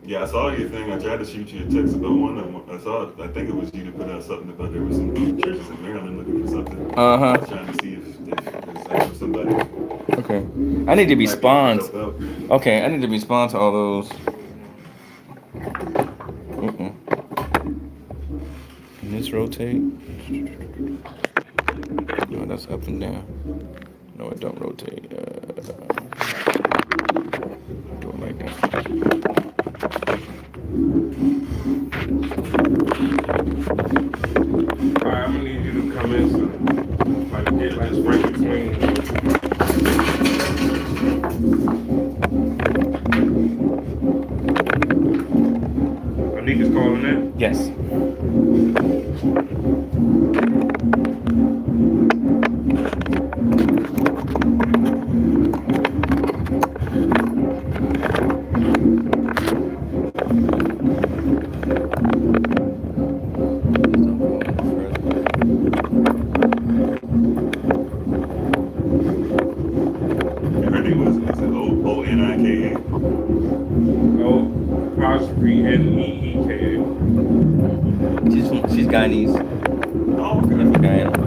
Yeah, I saw your thing. I tried to shoot you a text about one of them. I saw. I think it was you to put out something about there was some churches in Maryland looking for something. I Uh-huh. was trying to see if there's actually somebody Okay. I need to might be able to respond. help out. Okay, I need to respond to all those. Mm-mm. Can this rotate? No, that's up and down. No, it don't rotate. Do it like that. Alright, I'm gonna need you to come in so like get like right between. Anika's calling in? Yes. And her name was it Onika? Oh, apostrophe Neeka. She's Guyanese. Oh, okay. From Guyana.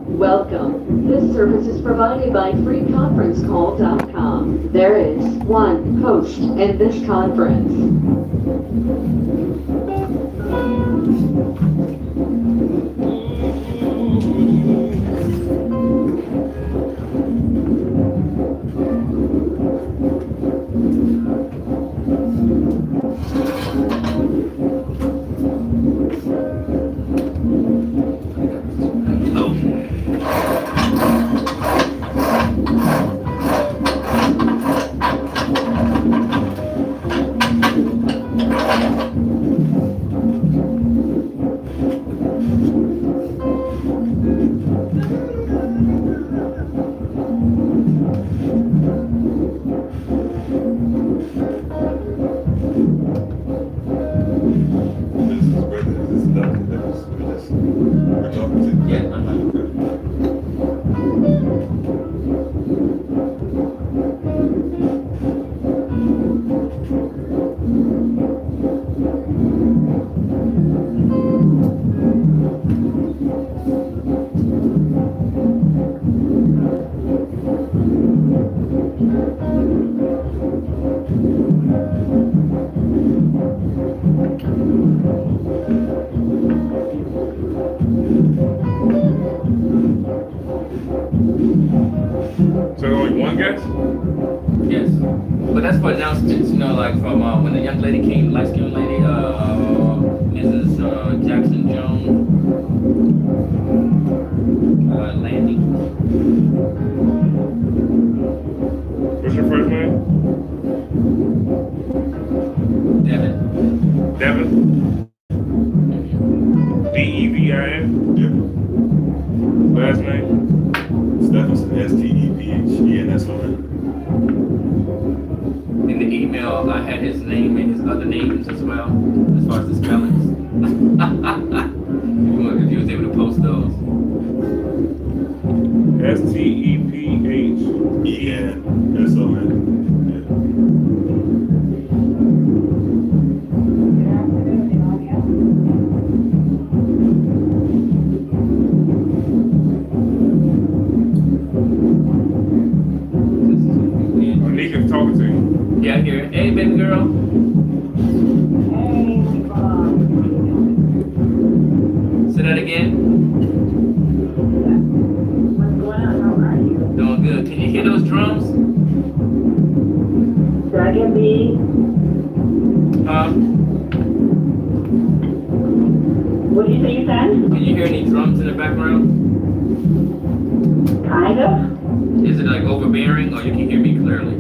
Welcome. This service is provided by freeconferencecall.com. There is one host in this conference. This is brother. This is doctor. That was we're talking to. Yeah, uh-huh. So only one guess? Yes. But that's for announcements, like from when the young lady came, light skinned lady, Mrs. Jackson Jones, Landy. What's your first name? Devin. Devin? Devin? Yeah. Last name? Stephenson, Stephen. In the email, I had his name and his other names as well, as far as the spellings. If you was able to post those. Stephen. Yeah. Anika's talking to you. Yeah, I hear it. Hey, baby girl. Say that again. What's going on? How are you? Doing good. Can you hear those drums? Dragon B. Huh? What did you say you said? Can you hear any drums in the background? Kind of. Is it like overbearing or you can hear me clearly?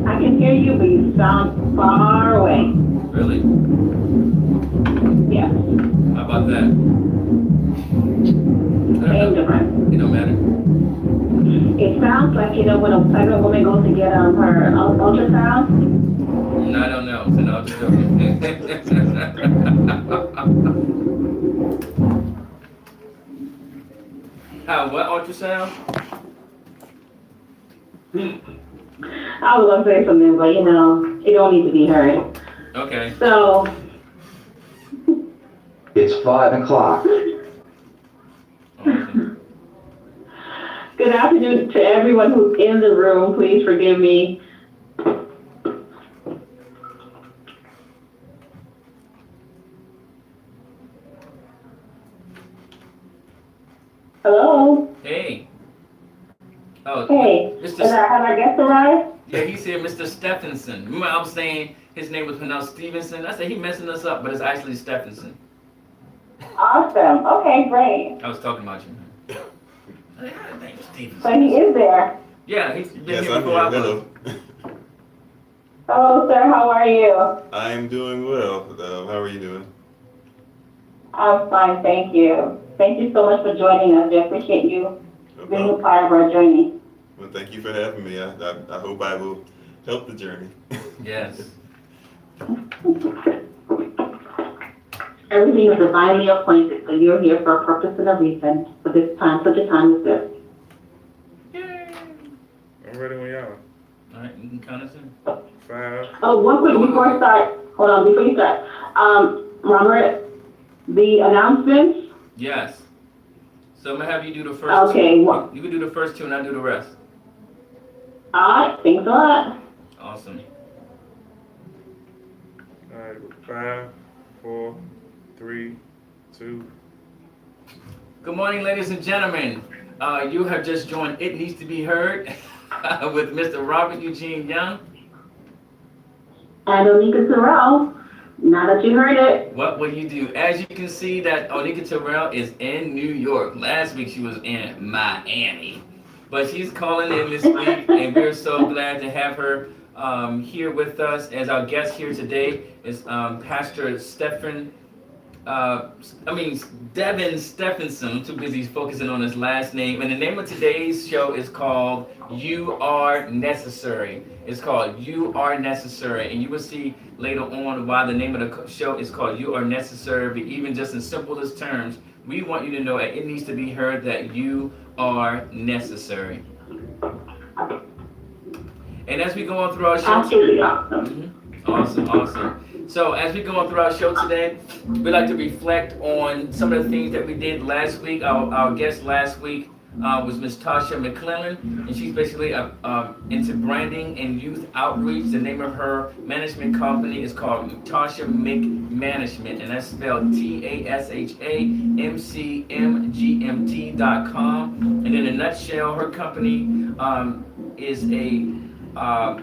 I can hear you, but you sound far away. Really? Yes, How about that? I don't same know. difference. It don't matter. It sounds like, you know, when a pregnant woman goes to get her ultrasound. No, I don't know. So no, I'm just joking. How? What ultrasound? I was gonna say something, but you know, it don't need to be heard. Okay. So, It's 5 o'clock. Awesome. good afternoon to everyone who's in the room. Please forgive me. Hello? Hey. Oh, Hey, Mr. have our guest arrived? Yeah, he said Mr. Stephenson. Remember I was saying his name was pronounced Stevenson? I said he messing us up, but it's actually Stephenson. Awesome. Okay, great. I was talking about you. His name's Stevenson. So he is there. Yeah, he's been Yes, here I'm before here. I was. Hello. Hello, sir. How are you? I'm doing well. How are you doing? I'm fine, thank you. Thank you so much for joining us. We appreciate you No being a problem. part of our journey. Well, thank you for having me. I hope I will help the journey. Yes. Everything is divinely appointed, so you're here for a purpose and a reason for this time, such a time as this. I'm ready when y'all. All right, you can count us in. 5. Oh, one quick before I start, hold on, before you start. Robert, the announcements, Yes. So I'm gonna have you do the first okay, two. well, You can do the first two and I'll do the rest. all right, thanks a lot. Awesome. All right, 5, 4, 3, 2. Good morning, ladies and gentlemen. You have just joined It Needs to Be Heard with Mr. Robert Eugene Young. And Onika Terrell, now that you heard it, What will you do? As you can see that Onika Terrell is in New York. Last week she was in Miami. But she's calling in this week and we're so glad to have her here with us. As our guest here today is Pastor Devin Stephenson. I'm too busy focusing on his last name. And the name of today's show is called You Are Necessary. It's called You Are Necessary. And you will see later on why the name of the show is called You Are Necessary. But even just in simplest terms, we want you to know that it needs to be heard that you are necessary. And as we go on through our show, absolutely awesome. Awesome. So as we go on through our show today, we like to reflect on some of the things that we did last week. Our guest last week was Miss Tasha McClellan, and she's basically into branding and youth outreach. The name of her management company is called Tasha Management, and that's spelled TASHAMCMGMT.com. And in a nutshell, her company is a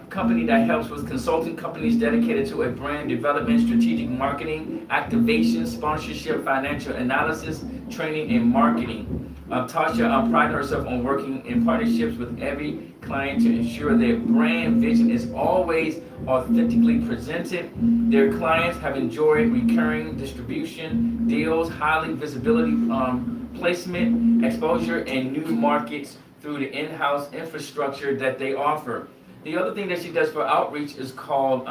company that helps with consulting companies dedicated to a brand development, strategic marketing, activation, sponsorship, financial analysis, training, and marketing. Tasha prides herself on working in partnerships with every client to ensure their brand vision is always authentically presented. Their clients have enjoyed recurring distribution deals, highly visibility placement, exposure, and new markets through the in-house infrastructure that they offer. The other thing that she does for outreach is called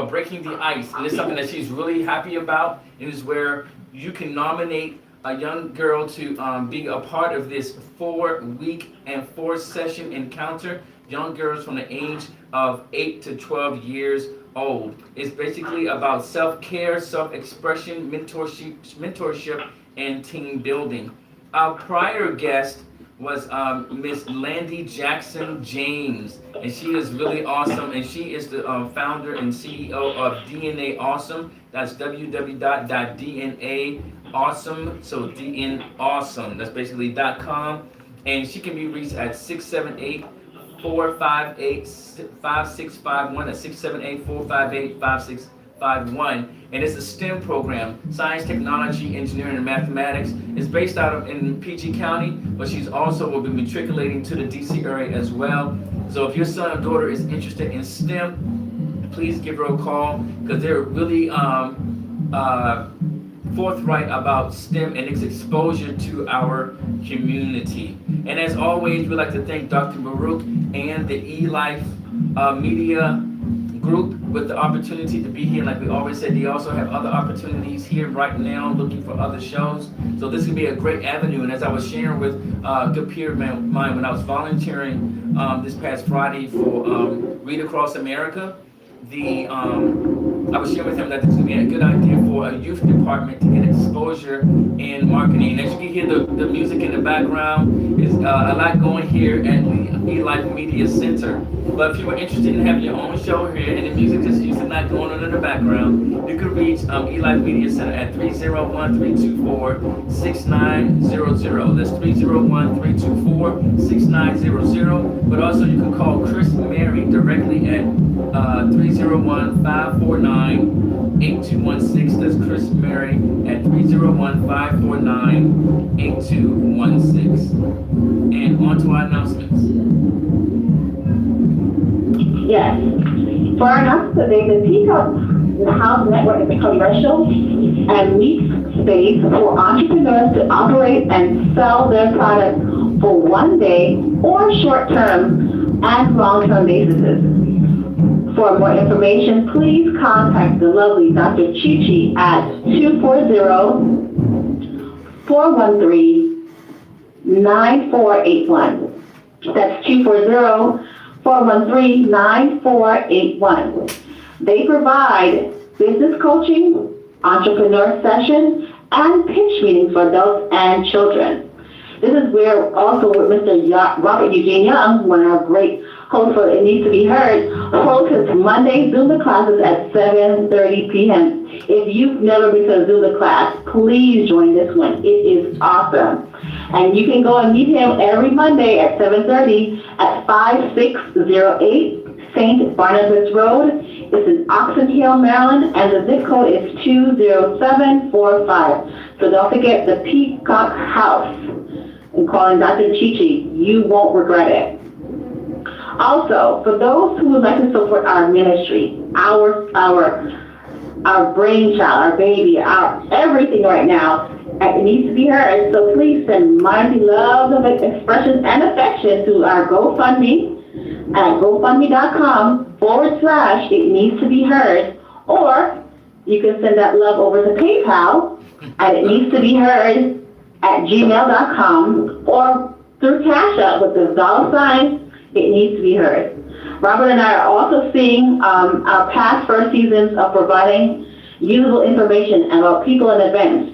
Breaking the Ice, and it's something that she's really happy about. It is where you can nominate a young girl to be a part of this 4-week and 4-session encounter. Young girls from the age of 8 to 12 years old. It's basically about self-care, self-expression, mentorship, and team building. Our prior guest was Miss Landy Jackson James, and she is really awesome, and she is the founder and CEO of DNA Awesome. That's www.dnaawesome, so DN Awesome, that's basically .com, and she can be reached at 678-458-5651, that's 678-458-5651, Wk5 and it's a STEM program, science, technology, engineering, and mathematics. It's based out of in PG County, but she's also will be matriculating to the DC area as well. So if your son or daughter is interested in STEM, please give her a call because they're really forthright about STEM and its exposure to our community. And as always, we'd like to thank Dr. Baruch and the eLife Media Group with the opportunity to be here. Like we always said, they also have other opportunities here right now looking for other shows. So this could be a great avenue. And as I was sharing with a good peer of mine when I was volunteering this past Friday for Read Across America, I was sharing with him that this would be a good idea for a youth department to get exposure in marketing. As you can hear the music in the background, is a lot going here at the eLife Media Center. But if you were interested in having your own show here and the music just usually not going on in the background, you could reach eLife Media Center at 301-324-6900. That's 301-324-6900. But also you can call Chris Mary directly at 301-549-8216. That's Chris Mary at 301-549-8216. And on to our announcements. Yes. For our announcement today, the Peacock House Network is a commercial and meet space for entrepreneurs to operate and sell their products for one day or short-term and long-term basis. For more information, please contact the lovely Dr. Chichi at 240-413-9481. That's 240-413-9481. They provide business coaching, entrepreneur sessions, and pitch meetings for adults and children. This is where also with Mr. Robert Eugene Young, one of our great hosts for It Needs to Be Heard, hosts his Monday Zumba classes at 7:30 p.m. If you've never been to a Zumba class, please join this one. It is awesome. And you can go and meet him every Monday at 7:30 at 5608 St. Barnabas Road. It's in Oxon Hill, Maryland, and the zip code is 20745. So don't forget the Peacock House and calling Dr. Chichi. You won't regret it. Also, for those who would like to support our ministry, our brainchild, our baby, our everything right now, it needs to be heard. So please send mighty love, expression, and affection to our GoFundMe at gofundme.com/it needs to be heard, or you can send that love over to PayPal at it needs to be heard at gmail.com, or through Cash App with the $sign it needs to be heard. Robert and I are also seeing our past first seasons of providing usable information about people and events.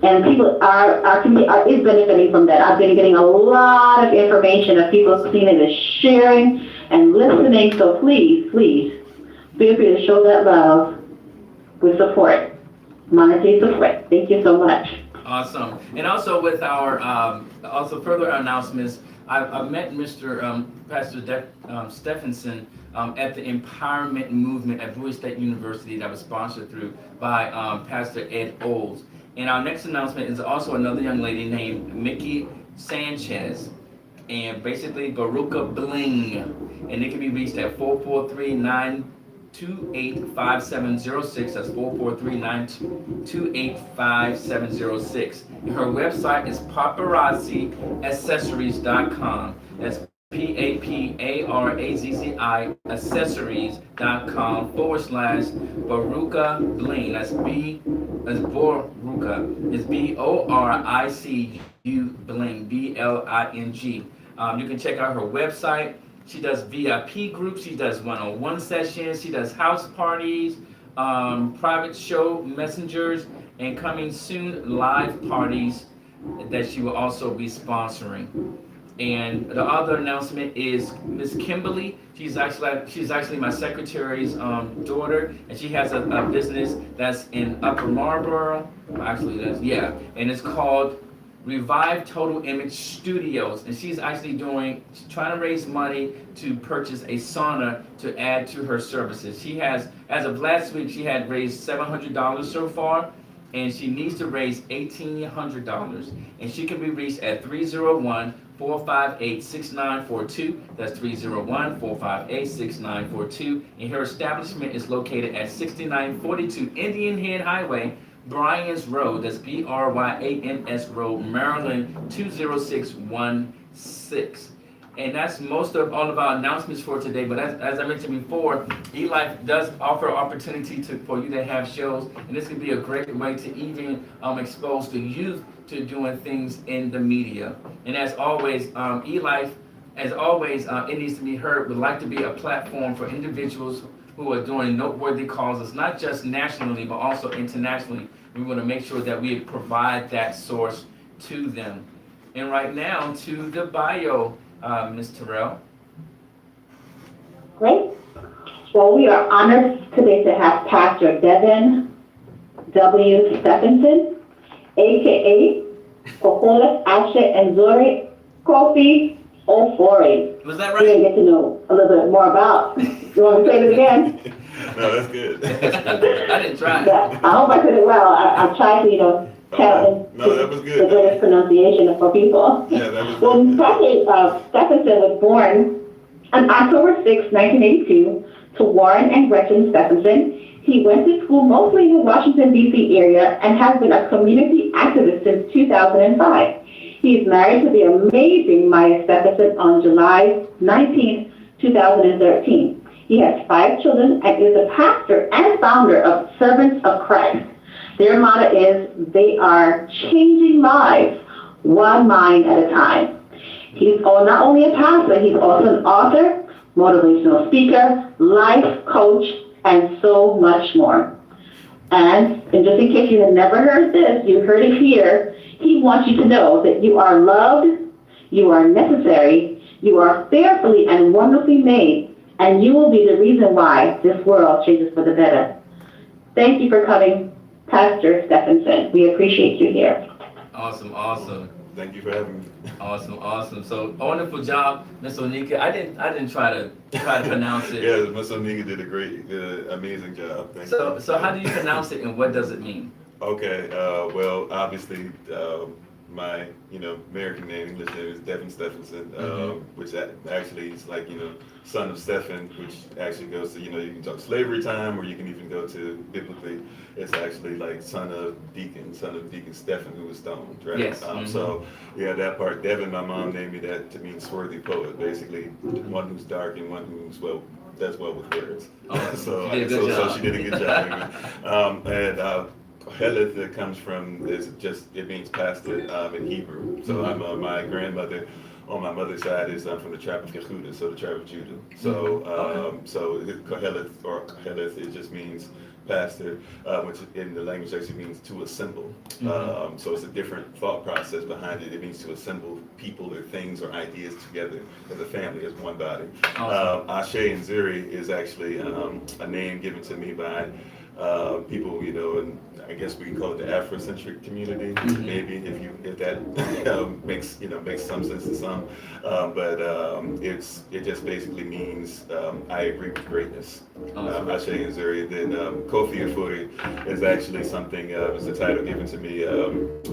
And people, our community is benefiting from that. I've been getting a lot of information of people seeing it and sharing and listening. So please, please, feel free to show that love with support, monetary support. Thank you so much. Awesome. And also with our, also further announcements, I've met Mr. Pastor Stephenson at the Empowerment Movement at Bowie State University that was sponsored through by Pastor Ed Olds. And our next announcement is also another young lady named Mickey Sanchez, and basically Baruka Bling, and it can be reached at 443-928-5706. That's 443-928-5706. Her website is paparazziaccessories.com. That's PAPARAZZI accessories.com/Baruka Bling. That's Boruca. It's BORICU Bling, BLING. You can check out her website. She does VIP groups, she does one-on-one sessions, she does house parties, private show messengers, and coming soon, live parties that she will also be sponsoring. And the other announcement is Miss Kimberly. She's actually my secretary's daughter, and she has a business that's in Upper Marlboro. Actually, and it's called Revive Total Image Studios, and she's actually trying to raise money to purchase a sauna to add to her services. She has, as of last week, she had raised $700 so far, and she needs to raise $1,800. And she can be reached at 301-458-6942. That's 301-458-6942. And her establishment is located at 6942 Indian Head Highway, Bryans Road, that's Bryans Road, Maryland 20616. And that's all of our announcements for today. But as I mentioned before, eLife does offer opportunity for you to have shows, and this could be a great way to even expose the youth to doing things in the media. And as always, eLife, it needs to be heard, would like to be a platform for individuals who are doing noteworthy causes, not just nationally, but also internationally. We want to make sure that we provide that source to them. And right now, to the bio, Ms. Terrell. Great. Well, we are honored today to have Pastor Devin W. Stephenson, a.k.a. Kohola Ashe and Zori Kofi Ofori. Was that We're going to right? get to know a little bit more about. You want me to say it again? No, that's good. I didn't try. Yeah, I hope I said it well. I've tried to, tell No, that was good. the greatest pronunciation for people. Yeah, that was Well, good. Pastor Stephenson was born on October 6, 1982, to Warren and Gretchen Stephenson. He went to school mostly in the Washington, D.C. area and has been a community activist since 2005. He is married to the amazing Maya Stephenson on July 19, 2013. He has 5 children and is a pastor and founder of Servants of Christ. Their motto is, they are changing lives, one mind at a time. He's not only a pastor, he's also an author, motivational speaker, life coach, and so much more. And just in case you have never heard this, you heard it here, he wants you to know that you are loved, you are necessary, you are fearfully and wonderfully made, and you will be the reason why this world changes for the better. Thank you for coming, Pastor Stephenson. We appreciate you here. Awesome. Thank you for having me. Awesome. So wonderful job, Miss Onika. I didn't try to pronounce it. Yeah, Miss Onika did a amazing job. Thank you. So how do you pronounce it, and what does it mean? Okay, well, obviously, my, American name, English name is Devin Stephenson, which actually is like, son of Stephen, which actually goes to, you can talk slavery time, or you can even go to biblically, it's actually like son of Deacon Stephen, who was stoned, right? Yes. So, yeah, that part, Devin, my mom named me that to mean swarthy poet, basically, one who's dark and one who's, does well with words. So she did a good job. So she did a good job. Heleth comes from, it means pastor in Hebrew. So my grandmother on my mother's side is from the tribe of Yehuda, so the tribe of Judah. So Koheleth or Koheleth, it just means pastor, which in the language actually means to assemble. So it's a different thought process behind it. It means to assemble people or things or ideas together as a family, as one body. Awesome. Ashe and Zuri is actually a name given to me by people, and I guess we can call it the Afrocentric community, maybe if that makes some sense to some, but it just basically means I agree with greatness. Ashe and Zuri. Then Kofi Afuri is actually something, it's a title given to me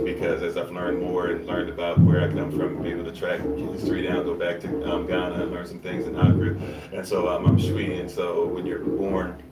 because as I've learned more and learned about where I come from, be able to track history down, go back to Ghana and learn some things in Accra, and so I'm Shui, and so when you're born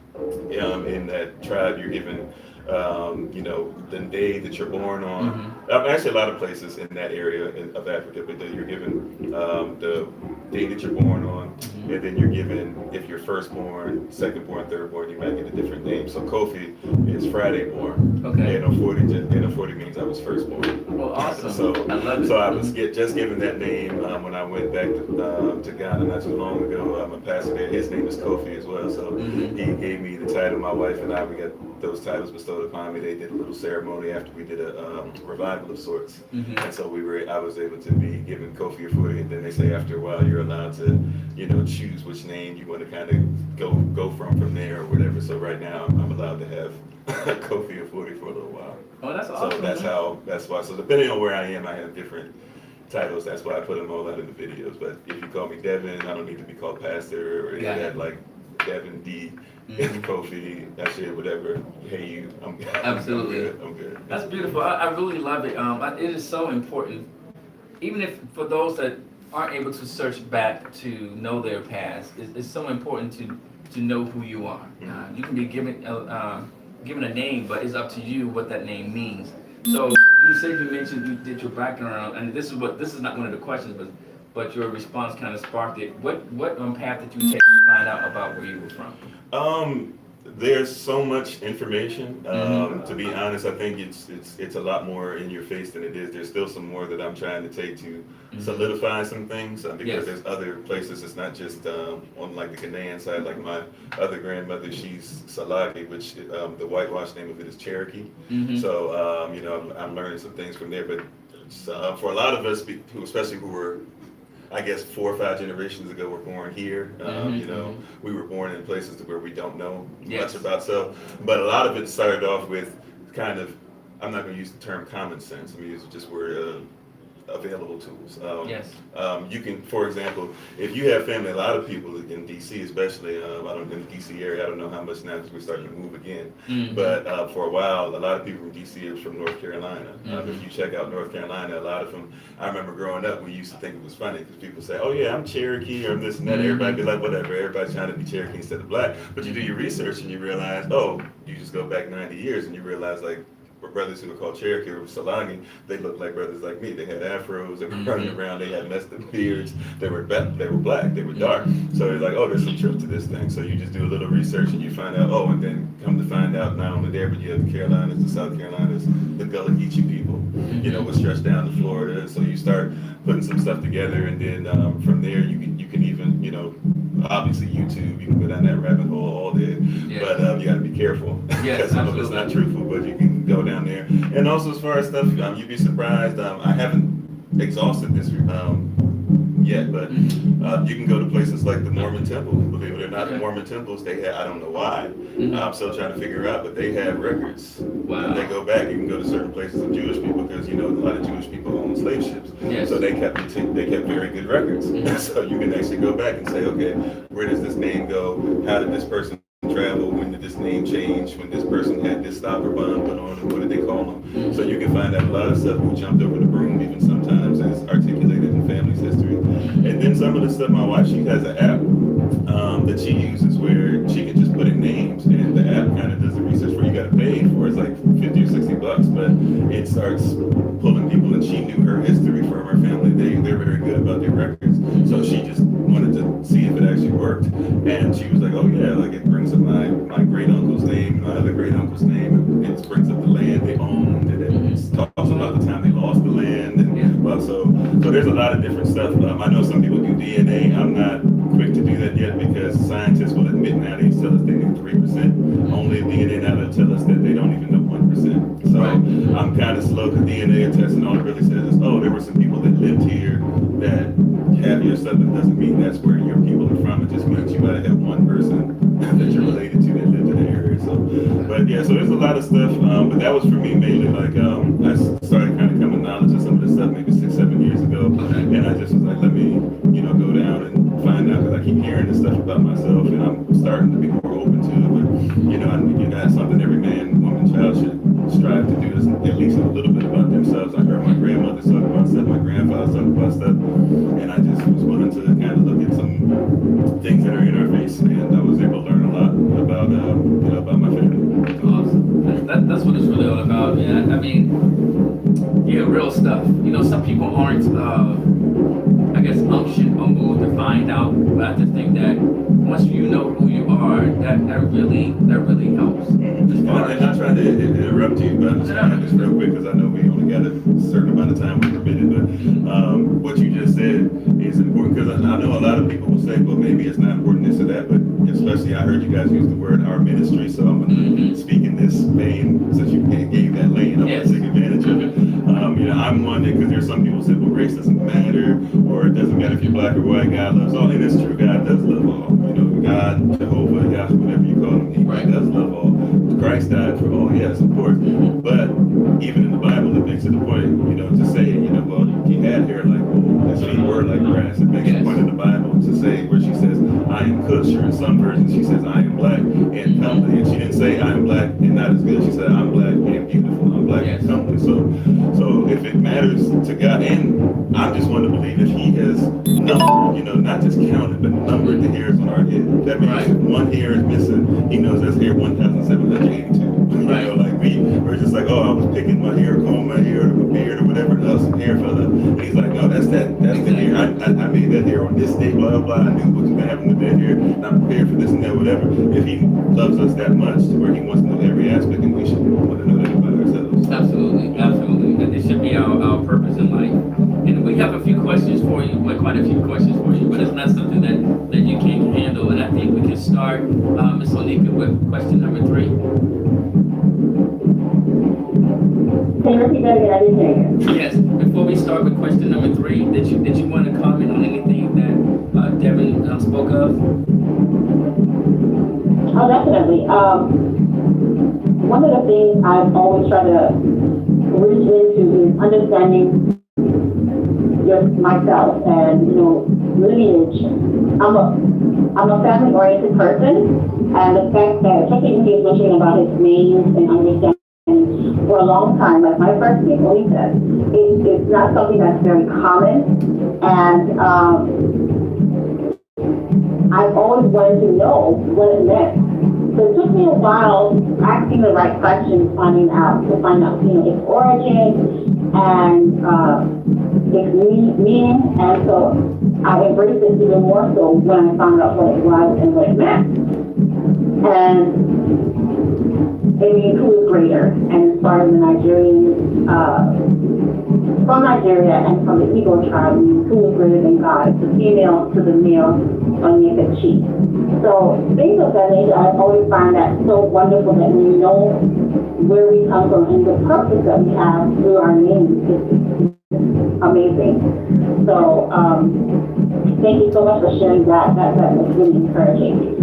in that tribe, you're given, the day that you're born on. Actually, a lot of places in that area of Africa, but you're given the day that you're born on, and then you're given, if you're firstborn, secondborn, thirdborn, you might get a different name. So Kofi is Friday born. Okay. And 40 means I was firstborn. Well, awesome. So I love it. So I was just given that name when I went back to Ghana not too long ago. I'm a pastor there. His name is Kofi as well. So he gave me the title. My wife and I, we got those titles bestowed upon me. They did a little ceremony after we did a revival of sorts. And so I was able to be given Kofi Afuri, and then they say after a while you're allowed to, choose which name you want to kind of go from there or whatever. So right now I'm allowed to have Kofi of 40 for a little while. Oh, that's So awesome. that's why. So depending on where I am, I have different titles. That's why I put them all out in the videos. But if you call me Devin, I don't need to be called Pastor or any of Got that it. like Devin D, Mhm. Kofi, that shit, whatever. Hey you, Absolutely. I'm good. That's beautiful. I really love it. It is so important, even if for those that aren't able to search back to know their past, it's so important to know who you are. You can be given a name, but it's up to you what that name means. So you said you mentioned you did your background, and this is not one of the questions, but your response kind of sparked it. What path did you take to find out about where you were from? There's so much information. Mhm. To be honest, I think it's a lot more in your face than it is. There's still some more that I'm trying to take to solidify some things because Yes. there's other places. It's not just on like the Ghanaian side. Like my other grandmother, she's Salagi, which the whitewash name of it is Cherokee. Mhm. So I'm learning some things from there. But for a lot of us, especially who were I guess 4 or 5 generations ago were born here. We were born in places where we don't know Yes. much about. So, but a lot of it started off with kind of, I'm not going to use the term common sense. I mean, it's just where available tools. Yes. You can, for example, if you have family, a lot of people in DC, especially, in the DC area, I don't know how much now because we're starting to move again. Mhm. But for a while, a lot of people from DC are from North Carolina. If you check out North Carolina, a lot of them, I remember growing up, we used to think it was funny because people say, oh yeah, I'm Cherokee or I'm this and that. Everybody be like, whatever, everybody's trying to be Cherokee instead of black. But you do your research and you realize, oh, you just go back 90 years and you realize like, brothers who were called Cherokee or Salangi, they looked like brothers like me. They had afros, they were running around, they had messed up beards, they were black, they were dark. So it's like, oh, there's some truth to this thing. So you just do a little research and you find out, oh, and then come to find out not only there, but you have the Carolinas, the South Carolinas, the Gullah Geechee people, was stretched down to Florida. So you start putting some stuff together and then from there you can even, obviously YouTube, you can go down that rabbit hole all day, but you got to be careful because some of it's not truthful, but you can go down there. And also as far as stuff, you'd be surprised. I haven't exhausted this yet, but you can go to places like the Mormon Temple. Believe it or not, the Mormon temples, they have, I don't know why, I'm still trying to figure out, but they have records. Wow. They go back, you can go to certain places of Jewish people because, a lot of Jewish people own slave ships. Yes. So they kept very good records. So you can actually go back and say, okay, where does this name go? How did this person travel? When did this name change? When this person had this stopper bond put on, and what did they call them? So you can find out a lot of stuff who jumped over the broom, even sometimes as articulated in family's history. And then some of the stuff, my wife, she has an app that she uses where she can just put in names and the app kind of does the research for you. Got to pay for it's like $50 or $60, but it starts pulling people, and she knew her history from her family. They're very good about their records. So she just wanted to see if it actually worked, and she was like, oh yeah, like it brings up my great uncle's name, my other great uncle's name, and it brings up the land they owned, and it talks about the time they lost the land, and well, so there's a lot of different stuff. I know some people do DNA. I'm not quick to do that yet because scientists will admit now they tell us they need 3%. Only DNA now that tell us that they don't even know 1%. So I'm kind of slow because DNA testing all it really says is, oh, there were some people that lived here that have your stuff. That doesn't mean that's where your people are from. It just means you gotta have one person that you're related to that lived in the area. So, but yeah, so there's a lot of stuff. But that was for me mainly like I started kind of coming knowledge of some of this stuff maybe 6-7 years ago, and I just was like, let me go down and find out because I keep hearing this stuff about myself, and I'm starting to be more open to it. But that's something every man, woman, child should strive to do is at least know a little bit about themselves. I heard my grandmother talk about stuff, my grandfather talk about stuff, and I just was willing to kind of look at some things that are in our face, and I was able to learn a lot about my family. Awesome. That's what it's really all about, man. I mean, real stuff. Some people aren't, I guess, umption or moved to find out, but I just think that once you know who you are, that really helps. And I'm not trying to interrupt you, but I'm just trying to just real quick because I know we only got a certain amount of time we're permitted. But what you just said is important because I know a lot of people will say, well, maybe it's not important this or that, but especially I heard you guys use the word our ministry, so I'm going to speak in this vein since you gave that lane. I'm going to take advantage of it. I'm one that because there's some people say, well, race doesn't matter, or it doesn't matter if you're black or white. God loves all, and it's true. God does love all. God, Jehovah, Yahweh, whatever you call him, he does love all. Christ died for all. yes, of course. But even in the Bible, it makes it a point, you know, to say, you know, well, he had hair like wool, his feet were like grass. It makes a point in the Bible to say where she says, I am Cush, or in some versions she says, I am black and comely. And she didn't say, I am black and not as good. She said, I'm black and beautiful. I'm black and comely. So if it matters to God, and I'm just one to believe if he has numbered, you know, not just counted, but numbered the hairs on our head. That means if one hair is missing, he knows that's hair 1,782. You know, like we're just like, oh, I was picking my hair, combing my hair, or my beard, or whatever else, some hair fell up. And he's like, no, that's the hair. I made that hair on this day, blah, blah, blah. I knew what was going to happen with that hair, and I'm prepared for this and that, whatever. If he loves us that much to where he wants to know every aspect, and we should want to know that about ourselves. Absolutely, absolutely. That it should be our purpose in life. And we have a few questions for you, quite a few questions for you, but it's not something that you can't handle. And I think we can start, Ms. Onika, with question number 3. Can you repeat that again? I didn't hear you. Yes, before we start with question number 3, did you want to comment on anything that Devin spoke of? Oh, definitely. One of the things I've always tried to reach into is understanding myself and, you know, lineage. I'm a family-oriented person, and the fact that something he was mentioning about his names and understanding for a long time, like my first name, Lisa, it's not something that's very common, and I've always wanted to know what it meant. So it took me a while asking the right questions, to find out, you know, its origin and its meaning. And so I embraced it even more so when I found out what it was and what it meant. And it means who is greater, and as far as the Nigerian, from Nigeria and from the Igbo tribe, means who is greater than God. It's the female to the male on the chief. So things of that nature, I've always found that so wonderful that we know where we come from and the purpose that we have through our names is amazing. So thank you so much for sharing that. That was really encouraging.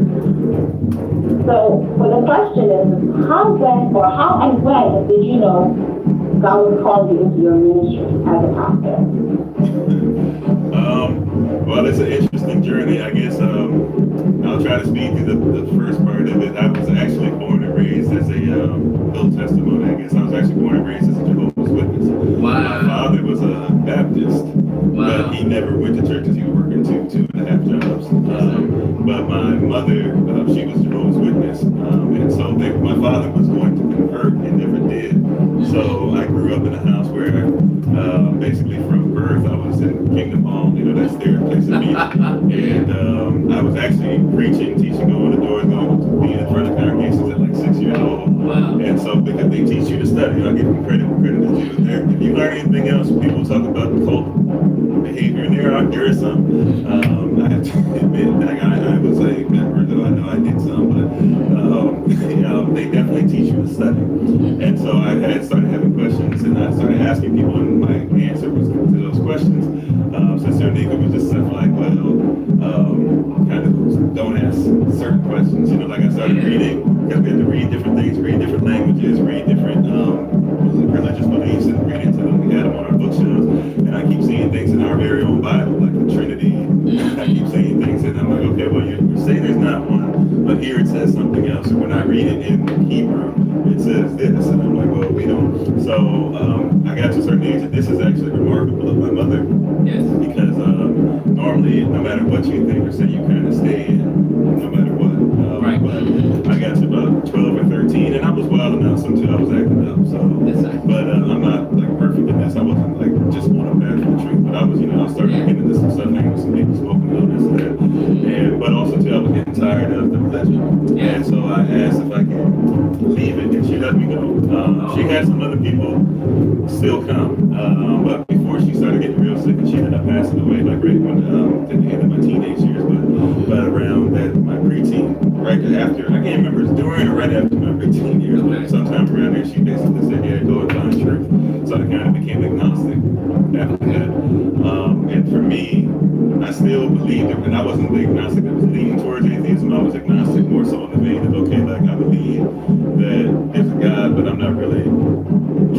So for the question is, how and when did you know God was calling you into your ministry as a pastor? Well, it's an interesting journey. I guess I'll try to speak to the first part of it. I was actually born and raised as a little testimony. I guess I was actually born and raised as a Jehovah's Witness. Wow. My father was a Baptist, but he never went to church because he was working two and a half jobs. But my mother, she was Jehovah's Witness, and so my father was going to convert and never did. So I grew up in a house where basically from birth I was in Kingdom Hall. You know, that's their place of meeting. And I was actually preaching, teaching, going to doors, being in front of congregations at like 6 years old. Wow. And so because they teach you to study, I give them credit is due. If you learn anything else, people talk about cult behavior, and there is some. I have to admit, like I was a member, though I know I did some, but they definitely teach you to study. And so I had started having questions, and I started asking people, and my answer was to those questions. Sister Onika was just stuff like, kind of don't ask certain questions. You know, like I started reading, because we had to read different things, read different languages, read different religious beliefs, and read into them. We had them on our bookshelves, and I keep seeing things in our very own Bible, like the Trinity. I keep seeing things, and I'm like, okay, well, you say there's not one, but here it says something else. And when I read it in Hebrew, it says this, and I'm like, well, we don't. So I got to a certain age, and this is actually remarkable of my mother. Yes. Because normally, no matter what you think or say, you kind of stay in, no matter what. Right. But I got to about 12 or 13, and I was wilding out some too. I was acting up. So, but I'm not like perfect in this. I wasn't like just going up bad for the truth. But I was, I started getting into some stuff, hanging with some people, smoking this and that. And but also too, I was getting tired of the religion. And so I asked if I could leave it, and she let me go. She had some other people still come, but before she started getting real sick, and she ended up passing away like right when at the end of my teenage years, but around that my preteen, right after, I can't remember, it's during or right after my preteen years, but sometime around there, she basically said, yeah, go and find truth. So I kind of became agnostic after that. And for me, I still believed it, and I wasn't the agnostic that was leaning towards atheism. I was agnostic more so in the vein of, okay, like I believe that there's a God, but I'm not really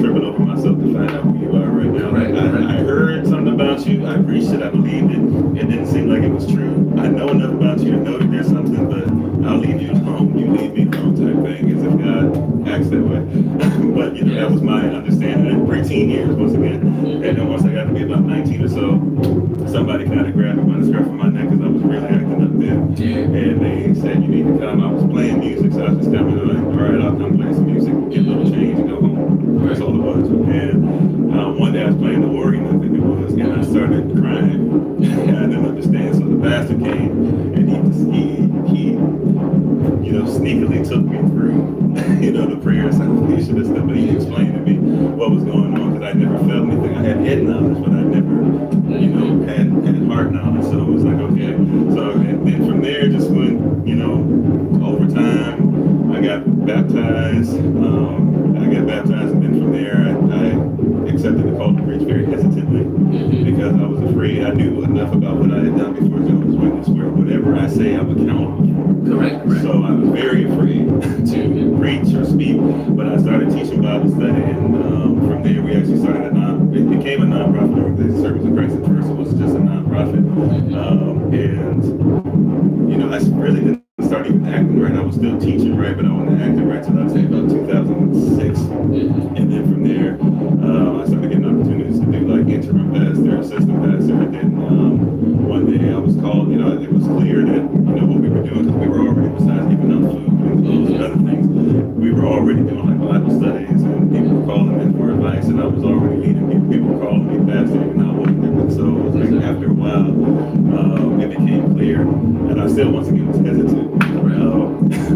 tripping over myself to find out who you are right now. Like I heard something about you, I preached it, I believed it. It didn't seem like it was true. I know enough about you to know that there's something, but I'll leave you alone. You leave me alone type thing, as if God acts that way. But you know, that was my understanding in preteen years once again. And then once I got to be about 19 or so, somebody kind of grabbed me by the scruff of my neck because I was really acting up then. And they said, you need to come. I was playing music, so I was just coming like, all right, I'll come play some music, get a little change and go home. That's all it was. And one day I was playing the organ, I think it was, and I started crying. And I didn't understand. So the pastor came and he you know, sneakily took me through, you know, the prayer supplication and stuff, but he explained to me what was going on because I never felt anything. I had head knowledge, but I never, you know, had heart knowledge. So it was like, okay. So, and then from there, just went, you know, over time, I got baptized. And then from there, I accepted the call to preach very hesitantly because I was afraid. I knew enough about what I had done before Jehovah's Witness, where whatever I say, I'm accountable for. Correct. So I was very afraid to preach or speak, but I started teaching Bible study, and from there we actually started it became a nonprofit organization. Service of Christ at first, it was just a nonprofit, and you know, I really didn't start even acting right. I was still teaching right, but I wasn't acting right till I'd say about 2006, and then from there I started getting opportunities to do like interim pastor, assistant pastor, and then one day I was called. You know, it was clear that you know what we were doing because we were already, besides giving out food and clothes and other things, we were already doing like Bible studies, and people were calling in for advice, and I was already leading people. People were calling me pastor, even though I wasn't there. So it was like after a while, it became clear, and I still once again was hesitant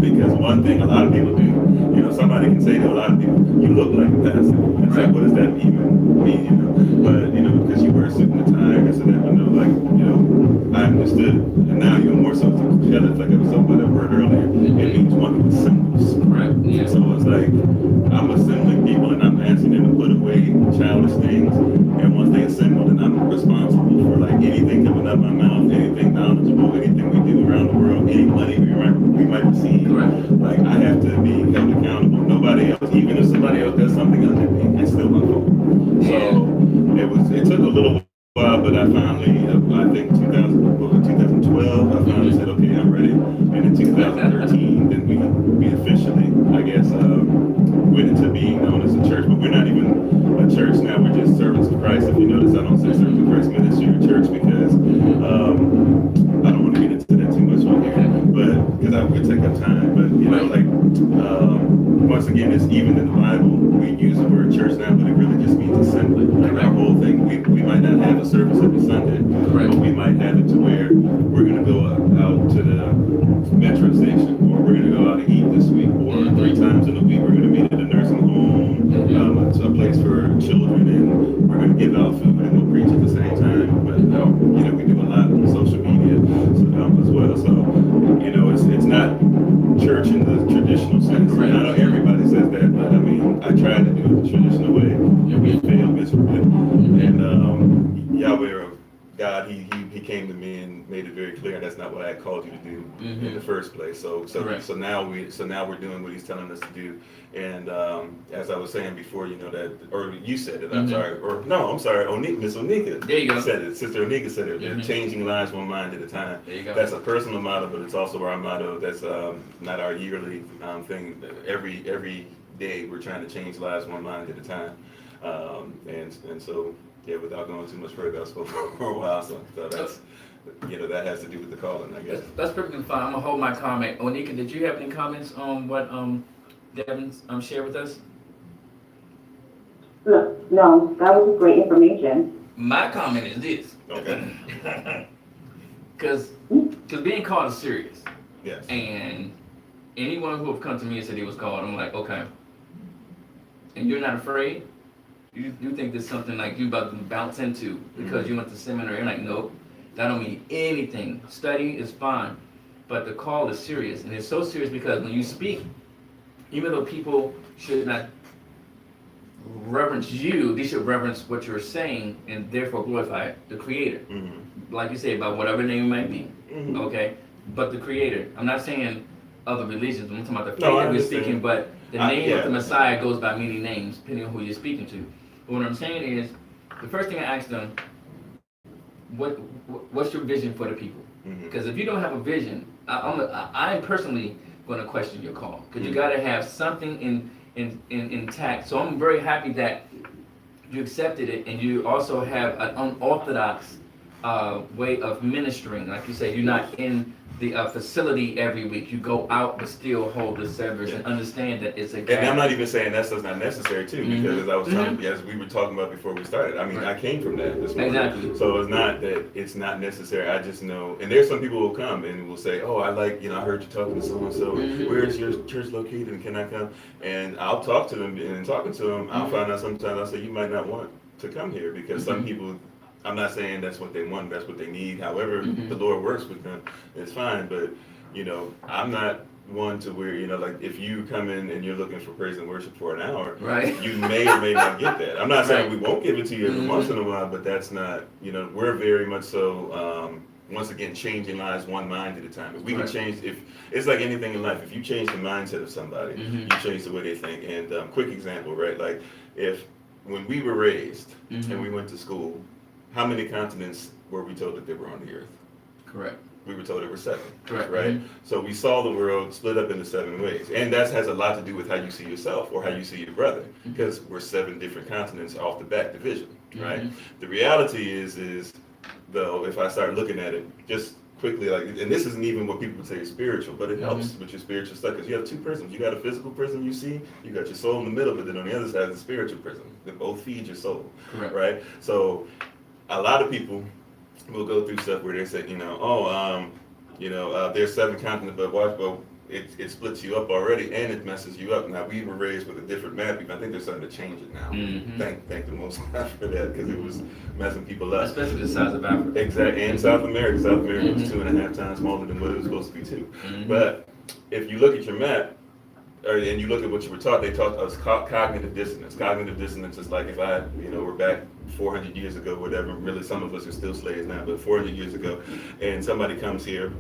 because one thing a lot of people do, you know, somebody can say to a lot of people, you look like a pastor. It's like, what does that even mean, you know? But, you know, because you wear a suit and a tie, I guess I never know, like, you know, I understood, and now even more so, jealous, like I was talking about that word earlier, it means one who assembles. Right. Yeah. So it's like, I'm assembling people and I'm asking them to put away childish things, and once they assemble, then I'm responsible for like anything coming out my mouth, anything knowledgeable, anything we do around the world, any money we might receive. Correct. Like I have to be held accountable. Nobody else, even if somebody else does something under me, it's still my fault. So it took a little while, but I finally, I think 2012, I finally said, okay, I'm ready. And in 2013, then we officially, I guess, went into being known as a church, but we're not even a church now. We're just Servants of Christ. If you notice, I don't say Servants of Christ Ministry or church because I don't want to get into that too much on here, but because I would take up time. But you know, like once again, it's even in the Bible we use the word church now, but it really just means assembly. Like our whole thing, we might not have a service every Sunday, but we might have it to where we're going to go out to the metro station, or we're going to go out to eat this week, or 3 times in a week we're going to meet at a nursing home, a place for children, and we're going to give out food and we'll preach at the same time. But you know, we do a lot on social media as well. So you know, it's not church in the traditional sense. And I know everybody says that, but I mean, I tried to do it the traditional way, and we failed miserably. And Yahweh, God, he came to me and made it very clear that's not what I had called you to do in the first place. So now we're doing what he's telling us to do. And as I was saying before, you know that, or you said it. I'm sorry, Miss Onika. There you go. Said it. Sister Onika said it. They're changing lives one mind at a time. There you go. That's a personal motto, but it's also our motto. That's not our yearly thing. Every day we're trying to change lives one mind at a time. And so. Yeah, without going too much further, I was for a while, so that's, you know, that has to do with the calling, I guess. That's perfectly fine. I'm gonna hold my comment. Onika, did you have any comments on what Devin shared with us? No, that was great information. My comment is this. Okay. Because being called is serious. Yes. And anyone who have come to me and said he was called, I'm like, okay. And you're not afraid? you think there's something like you about to bounce into because you went to seminar. You're like, nope, that don't mean anything. Study is fine, but the call is serious, and it's so serious because when you speak, even though people should not reverence you, they should reverence what you're saying and therefore glorify the Creator. Like you say, about whatever name it might be, okay? But the Creator. I'm not saying other religions. I'm talking about the faith that we're speaking, but the name of the Messiah goes by many names, depending on who you're speaking to. But what I'm saying is, the first thing I asked them, what's your vision for the people? Because if you don't have a vision, I'm personally going to question your call, because you got to have something intact. So I'm very happy that you accepted it, and you also have an unorthodox way of ministering. Like you say, you're not in the facility every week. You go out but still hold the service and understand that it's a gap. And I'm not even saying that's not necessary too, because as I was talking, as we were talking about before we started, I mean, I came from that this morning. Exactly. So it's not that it's not necessary. I just know, and there's some people who will come and will say, oh, I heard you talking to so-and-so, where is your church located and can I come? And I'll talk to them, and talking to them, I'll find out sometimes, I'll say, you might not want to come here, because some people, I'm not saying that's what they want, that's what they need. However, the Lord works with them, it's fine. But, I'm not one to where, like if you come in and you're looking for praise and worship for an hour, you may or may not get that. I'm not saying we won't give it to you every once in a while, but that's not, we're very much so, once again, changing lives one mind at a time. If we can change, if it's like anything in life, if you change the mindset of somebody, you change the way they think. And quick example, right? Like when we were raised and we went to school, how many continents were we told that there were on the earth? Correct. We were told there were 7. Correct. Right? So we saw the world split up into 7 ways. And that has a lot to do with how you see yourself or how you see your brother, because we're 7 different continents off the bat division, right? The reality is though, if I start looking at it just quickly, like, and this isn't even what people would say is spiritual, but it helps with your spiritual stuff, because you have 2 prisms. You got a physical prism you see, you got your soul in the middle, but then on the other side is the spiritual prism. They both feed your soul, right? So a lot of people will go through stuff where they say, there's 7 continents, but watch, it splits you up already, and it messes you up. Now, we were raised with a different map. I think they're starting to change it now. Thank the Most High for that, because it was messing people up. Especially the size of Africa. Exactly, and South America. South America was 2.5 times smaller than what it was supposed to be too. But if you look at your map, and you look at what you were taught, they taught us cognitive dissonance. Cognitive dissonance is like if we're back 400 years ago, whatever, really some of us are still slaves now, but 400 years ago, and somebody comes here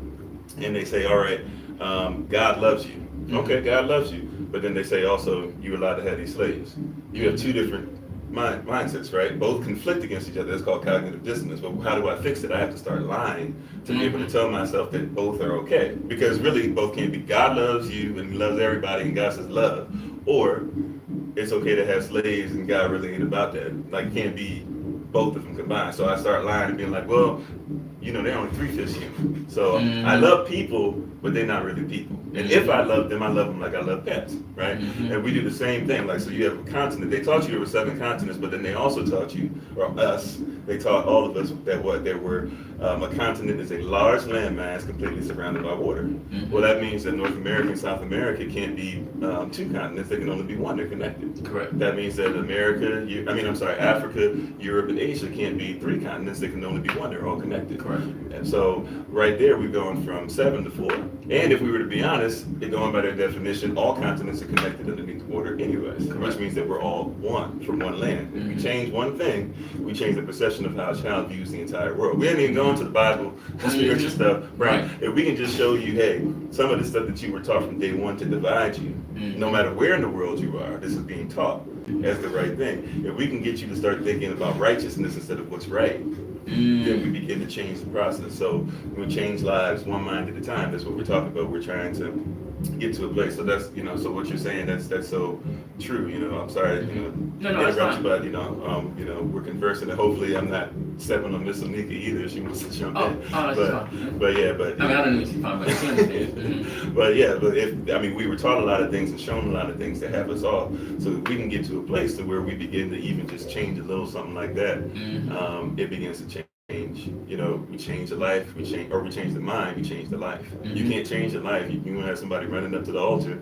and they say, all right, God loves you. Okay, God loves you. But then they say also, you're allowed to have these slaves. You have 2 different mindsets, right? Both conflict against each other. That's called cognitive dissonance. But how do I fix it? I have to start lying to be able to tell myself that both are okay. Because really, both can't be. God loves you and he loves everybody, and God says love. Or it's okay to have slaves and God really ain't about that. Like, it can't be both of them combined. So I start lying and being like, well, they're only 3/5 human. So I love people, but they're not really people. And if I love them like I love pets, right? And we do the same thing. Like, so you have a continent. They taught you there were 7 continents, but then they also taught you, or us, they taught all of us that there were, a continent is a large landmass completely surrounded by water. Well, that means that North America and South America can't be 2 continents. They can only be 1. They're connected. Correct. That means that Africa, Europe, and Asia can't be 3 continents. They can only be 1. They're all connected. Correct. And so right there, we're going from 7 to 4. And if we were to be honest, going by their definition, all continents are connected underneath the water anyways, which means that we're all one from one land. If we change one thing, we change the perception of how a child views the entire world. We haven't even gone to the Bible, the spiritual stuff, right? If we can just show you, hey, some of the stuff that you were taught from day one to divide you, no matter where in the world you are, this is being taught as the right thing. If we can get you to start thinking about righteousness instead of what's right, then we begin to change the process. So we change lives one mind at a time. That's what we're talking about. We're trying to get to a place. So that's, so what you're saying, that's so true. I'm sorry, interrupt you, but we're conversing, and hopefully I'm not stepping on Miss Onika either. She wants to jump in. But yeah, but I don't know if she's fine, but she understands. but we were taught a lot of things and shown a lot of things that have us all. So if we can get to a place to where we begin to even just change a little something like that, it begins to change. We change the life, we change the mind, we change the life. You can't change the life. You want to have somebody running up to the altar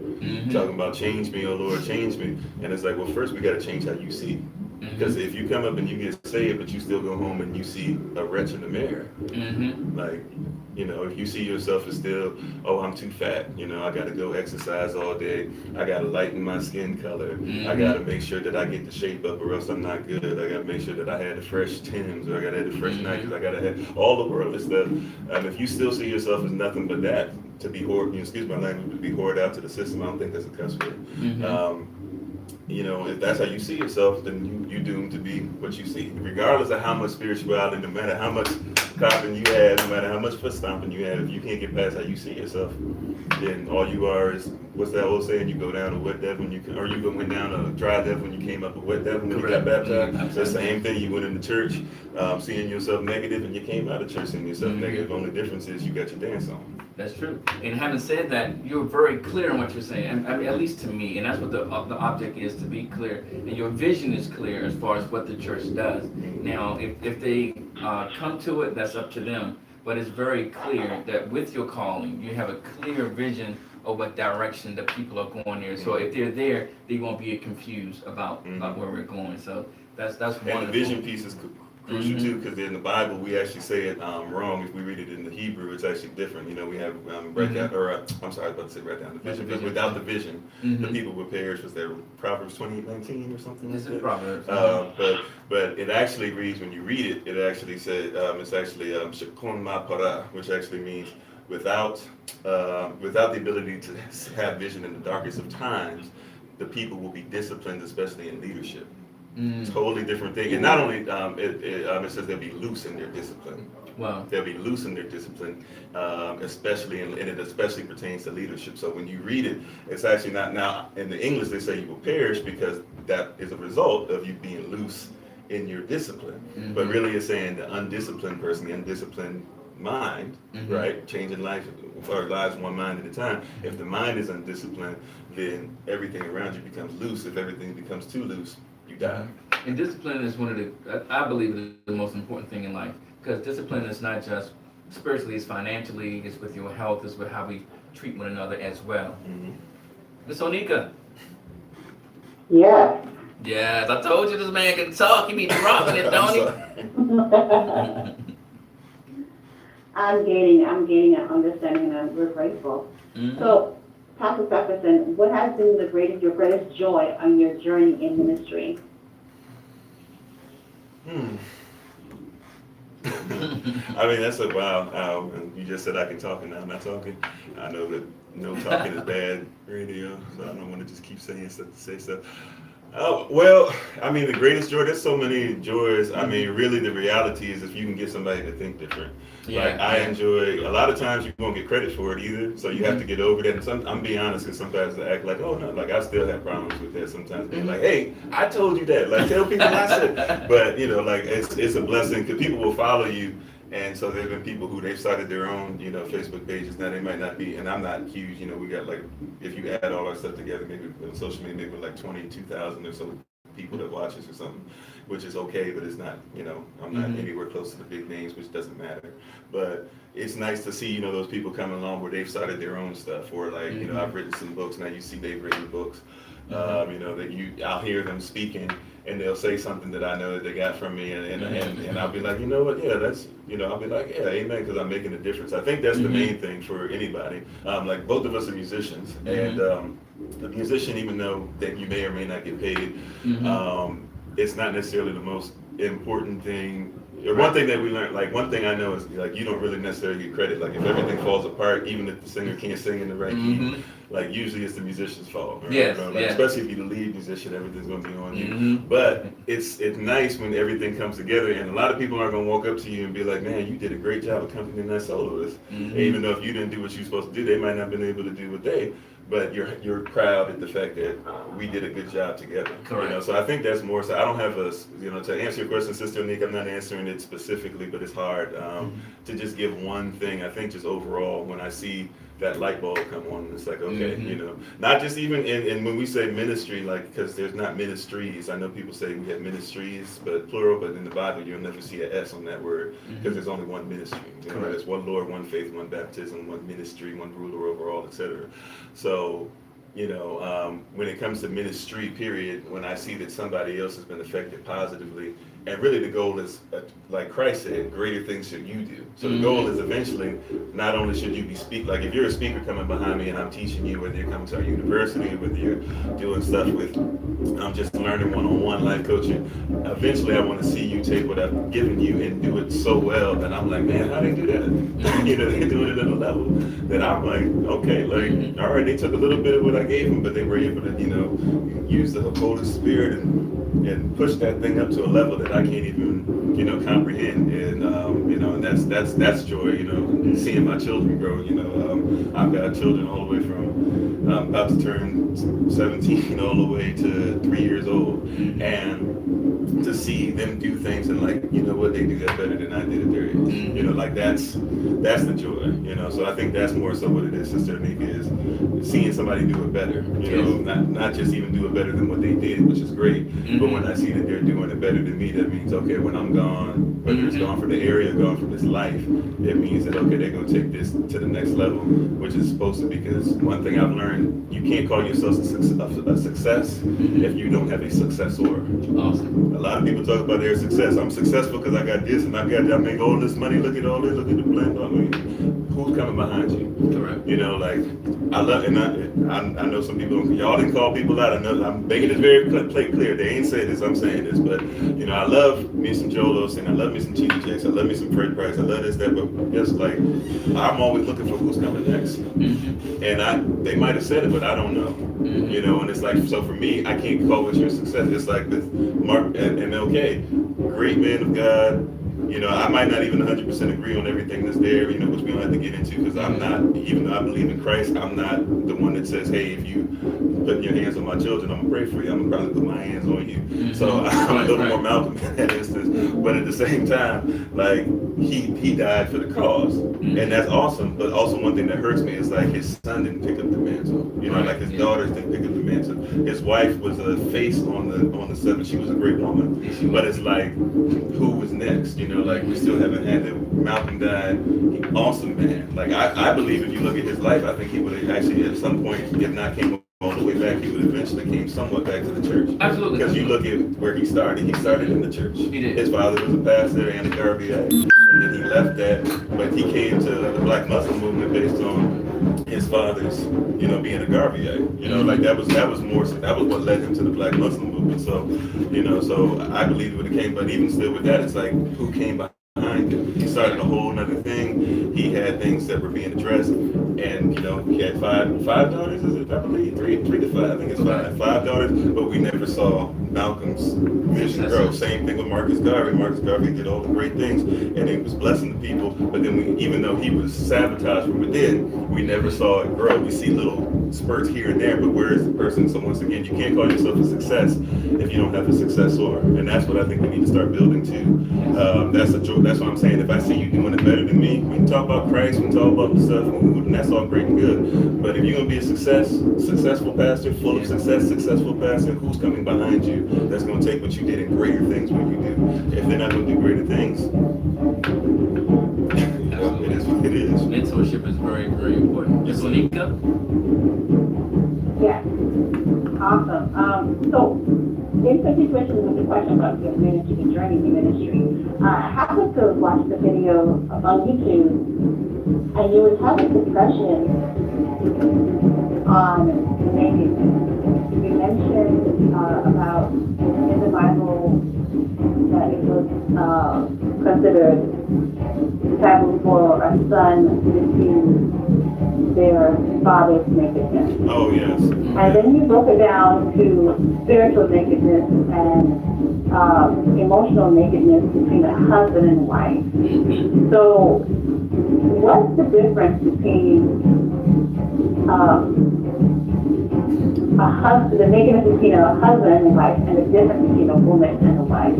talking about change me, oh Lord, change me. And it's like, well, first we got to change how you see. Because if you come up and you get saved, but you still go home and you see a wretch in the mirror, like, you know, if you see yourself as still, oh, I'm too fat, you know, I got to go exercise all day, I got to lighten my skin color, I got to make sure that I get the shape up or else I'm not good, I got to make sure that I had the fresh Timbs, or I got to have the fresh Nikes, I got to have all the worldly stuff. If you still see yourself as nothing but that, to be hoard, excuse my language, to be hoarded out to the system, I don't think that's a cuss word. You know, if that's how you see yourself, then you're doomed to be what you see. Regardless of how much spirituality, no matter how much copping you have, no matter how much foot stomping you have, if you can't get past how you see yourself, then all you are is, what's that old saying? You go down a wet death when you can, or you went down a dry death when you came up a wet death when you got baptized. It's the same thing. You went into church seeing yourself negative, and you came out of church seeing yourself negative. Only difference is you got your dance on. That's true. And having said that, you're very clear on what you're saying. I mean, at least to me, and that's what the object is, to be clear. And your vision is clear as far as what the church does. Now, if they come to it, that's up to them. But it's very clear that with your calling, you have a clear vision of what direction the people are going there. So if they're there, they won't be confused about where we're going. So that's wonderful. And the vision piece is crucial too, because in the Bible we actually say it wrong. If we read it in the Hebrew, it's actually different. You know, we have write down, or I'm sorry, I was about to say write down the vision, but without the vision, the people will perish. Was there Proverbs 28:19 or something? This like is that? Proverbs. But it actually reads, when you read it, it actually said it's actually shekon ma para, which actually means without the ability to have vision in the darkest of times, the people will be disciplined, especially in leadership. Totally different thing. And not only it says they'll be loose in their discipline. Wow. They'll be loose in their discipline, especially, and it especially pertains to leadership. So when you read it, it's actually not, now in the English they say you will perish because that is a result of you being loose in your discipline. But really it's saying the undisciplined person, the undisciplined mind, right? Changing life or lives one mind at a time. If the mind is undisciplined, then everything around you becomes loose. If everything becomes too loose, you die. And discipline is one of the, I believe, is the most important thing in life. Because discipline is not just spiritually, it's financially, it's with your health, it's with how we treat one another as well. Miss Onika. Yes. Yes, I told you this man can talk. He be dropping it, don't he? I'm gaining an understanding, and we're grateful. So, Pastor Jefferson, what has been your greatest joy on your journey in ministry? I mean, that's a wow. And you just said I can talk and now I'm not talking. I know that no talking is bad radio, so I don't want to just keep saying stuff to say stuff. Oh, well, I mean, the greatest joy, there's so many joys. I mean, really the reality is if you can get somebody to think different. Like, I enjoy, a lot of times you won't get credit for it either, so you have to get over that. And I'm being honest, because sometimes I act like, oh no, like I still have problems with that sometimes. Being like, hey, I told you that, like tell people I said. But, you know, like it's a blessing because people will follow you. And so there have been people who they've started their own, you know, Facebook pages. Now they might not be, and I'm not huge, you know, we got like, if you add all our stuff together, maybe on social media, maybe like 22,000 or so people that watch us or something, which is okay, but it's not, you know, I'm not anywhere close to the big names, which doesn't matter. But it's nice to see, you know, those people coming along where they've started their own stuff, or like, you know, I've written some books, now you see they've written books, you know, that I'll hear them speaking, and they'll say something that I know that they got from me, and I'll be like, you know what, yeah, that's, you know, I'll be like, yeah, amen, because I'm making a difference. I think that's the main thing for anybody. Like, both of us are musicians, and a musician, even though that you may or may not get paid, it's not necessarily the most important thing. Or one thing that we learned, like one thing I know is like you don't really necessarily get credit. Like if everything falls apart, even if the singer can't sing in the right key, like usually it's the musician's fault. Right? Yes, Like, especially if you're the lead musician, everything's going to be on you. But it's nice when everything comes together, and a lot of people aren't going to walk up to you and be like, man, you did a great job accompanying that soloist. And even though if you didn't do what you're supposed to do, they might not have been able to do what they. But you're proud at the fact that we did a good job together. Correct. You know, so I think that's more. So I don't have a, you know, to answer your question, Sister Nick, I'm not answering it specifically, but it's hard to just give one thing. I think just overall, when I see that light bulb come on, it's like, okay, you know, not just even in when we say ministry, like, because there's not ministries. I know people say we have ministries, but plural, but in the Bible, you'll never see an S on that word because there's only one ministry. You know, there's one Lord, one faith, one baptism, one ministry, one ruler over all, etc. So when it comes to ministry, period, when I see that somebody else has been affected positively, and really the goal is, like Christ said, greater things should you do. So the goal is eventually, not only should you be like if you're a speaker coming behind me and I'm teaching you, whether you're coming to our university, whether you're doing stuff with, I'm just learning one-on-one life coaching, eventually I want to see you take what I've given you and do it so well that I'm like, man, how they do that? They're doing it at a level that I'm like, okay, like, all right, they took a little bit of what I gave them, but they were able to, use the Holy Spirit and push that thing up to a level that I can't even, comprehend. And that's joy, seeing my children grow. I've got children all the way from about to turn 17 all the way to 3 years old, and to see them do things and like, what, they do that better than I did at their age. Like that's the joy. So I think that's more so what it is, Sister Anika, is seeing somebody do it better. Not just even do it better than what they did, which is great. But when I see that they're doing it better than me, that means, okay, when I'm gone, whether it's gone from the area, gone from this life, it means that, okay, they're going to take this to the next level, which is supposed to, because one thing I've learned, you can't call yourself a success if you don't have a successor. Awesome. A lot of people talk about their success. I'm successful because I got this and I make all this money. Look at all this. Look at the plan. I mean, who's coming behind you? Correct. Like I love, and I know some people. Y'all didn't call people out. I know I'm making it very clear. They ain't saying this. I'm saying this. But I love me some Joel Osteen. I love me some T.D. Jakes. I love me some Fred Price. I love this, that. But just like I'm always looking for who's coming next. And they might have said it, but I don't know. And it's like, so for me, I can't call it your success. It's like with Mark and MLK, great man of God. I might not even 100% agree on everything that's there, which we don't have to get into, because I'm not, even though I believe in Christ, I'm not the one that says, hey, if you put your hands on my children, I'm going to pray for you. I'm going to probably put my hands on you. So I'm a little more Malcolm in that instance. But at the same time, like, he died for the cause. And that's awesome. But also one thing that hurts me is like his son didn't pick up the mantle. Like his daughters didn't pick up the mantle. His wife was a face on the seven. She was a great woman. But it's like, who was next? Like we still haven't had it. Malcolm died. Awesome man. Like I believe if you look at his life, I think he would have actually at some point, if not came all the way back, he would eventually came somewhat back to the church. Absolutely. Because you look at where he started in the church. He did. His father was a pastor and a Garveyite, and then he left that, but he came to the Black Muslim movement based on his father's, being a Garveyite. Like that was what led him to the Black Muslim movement. So, so I believe it would have came, but even still with that, it's like who came behind him? He started a whole other thing. He had things that were being addressed, and he had five daughters. Is it? I believe three to five. I think it's five daughters. But we never saw Malcolm's vision grow. Same thing with Marcus Garvey. Marcus Garvey did all the great things, and he was blessing the people. But then, even though he was sabotaged from within, we never saw it grow. We see little spurts here and there, but where is the person? So once again, you can't call yourself a success if you don't have a successor, and that's what I think we need to start building to. That's what I'm saying. If I see you doing it better than me, we can talk about Christ, we can talk about the stuff, and that's all great and good. But if you're gonna be a successful pastor, full of success, successful pastor, who's coming behind you that's gonna take what you did and greater things what you do? If they're not gonna do greater things, it is what it is. Mentorship is very, very important. Ms. Onika? Yes. Awesome. So, in continuation with the question about your ministry, the journey in ministry, I happened to watch the video on YouTube, and you were having discussion on nakedness. You mentioned about in the Bible that it was considered taboo for a son to see their father's nakedness. Oh yes. And then you broke it down to spiritual nakedness and emotional nakedness between a husband and wife. So, what's the difference between the makeup between a husband and a wife, and the difference between a woman and a wife.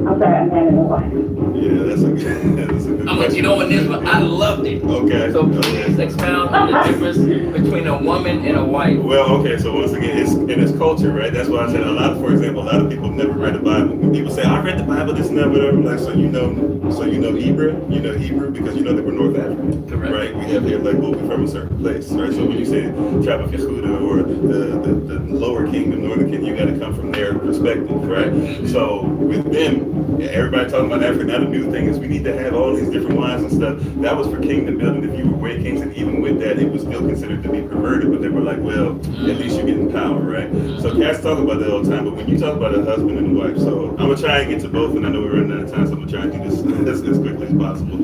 I'm sorry, a man and a wife. Yeah, that's a good, that's a good I'm gonna question. get on this one. I loved it. Okay. So please expound on the difference between a woman and a wife. Well, okay, so once again, it's culture, right? That's why I said for example, a lot of people never read the Bible. When people say, I read the Bible, this and that, whatever, like, so you know Hebrew because you know that we're North African, Correct. right? We have here, like, well, we're from a certain place, right? So when you say tribe of Yehuda or the lower kingdom, northern kingdom, you gotta come from their perspective, right? So with them, everybody talking about Africa, now the new thing is we need to have all these different wives and stuff. That was for kingdom building. If you were way kings, and even with that, it was still considered to be perverted, but they were like, well, at least you're getting power, right? So cats talk about that all the time, but when you talk about a husband and a wife, so I'm gonna try and get to both, and I know we're running out of time, so I'm gonna try and do this as quickly as possible.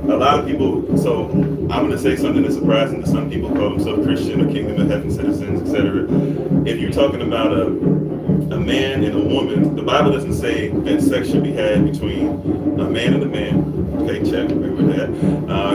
A lot of people, so I'm gonna say something that's surprising to some people, call themselves Christian or kingdom of heaven citizens, etc. If you're talking about a man and a woman, the Bible doesn't say that sex should be had between a man and a man. Okay, check, agree with that.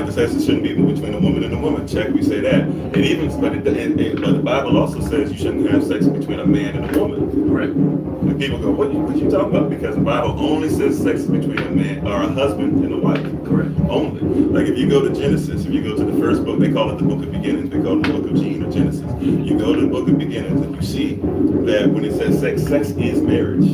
It says it shouldn't be between a woman and a woman. Check, we say that. And even, but the Bible also says you shouldn't have sex between a man and a woman. Correct. And people go, what you talking about? Because the Bible only says sex between a man or a husband and a wife. Correct. Only. Like if you go to Genesis, if you go to the first book, they call it the book of beginnings. They call it the book of Gene or Genesis. You go to the book of beginnings and you see that when it says sex, sex is marriage.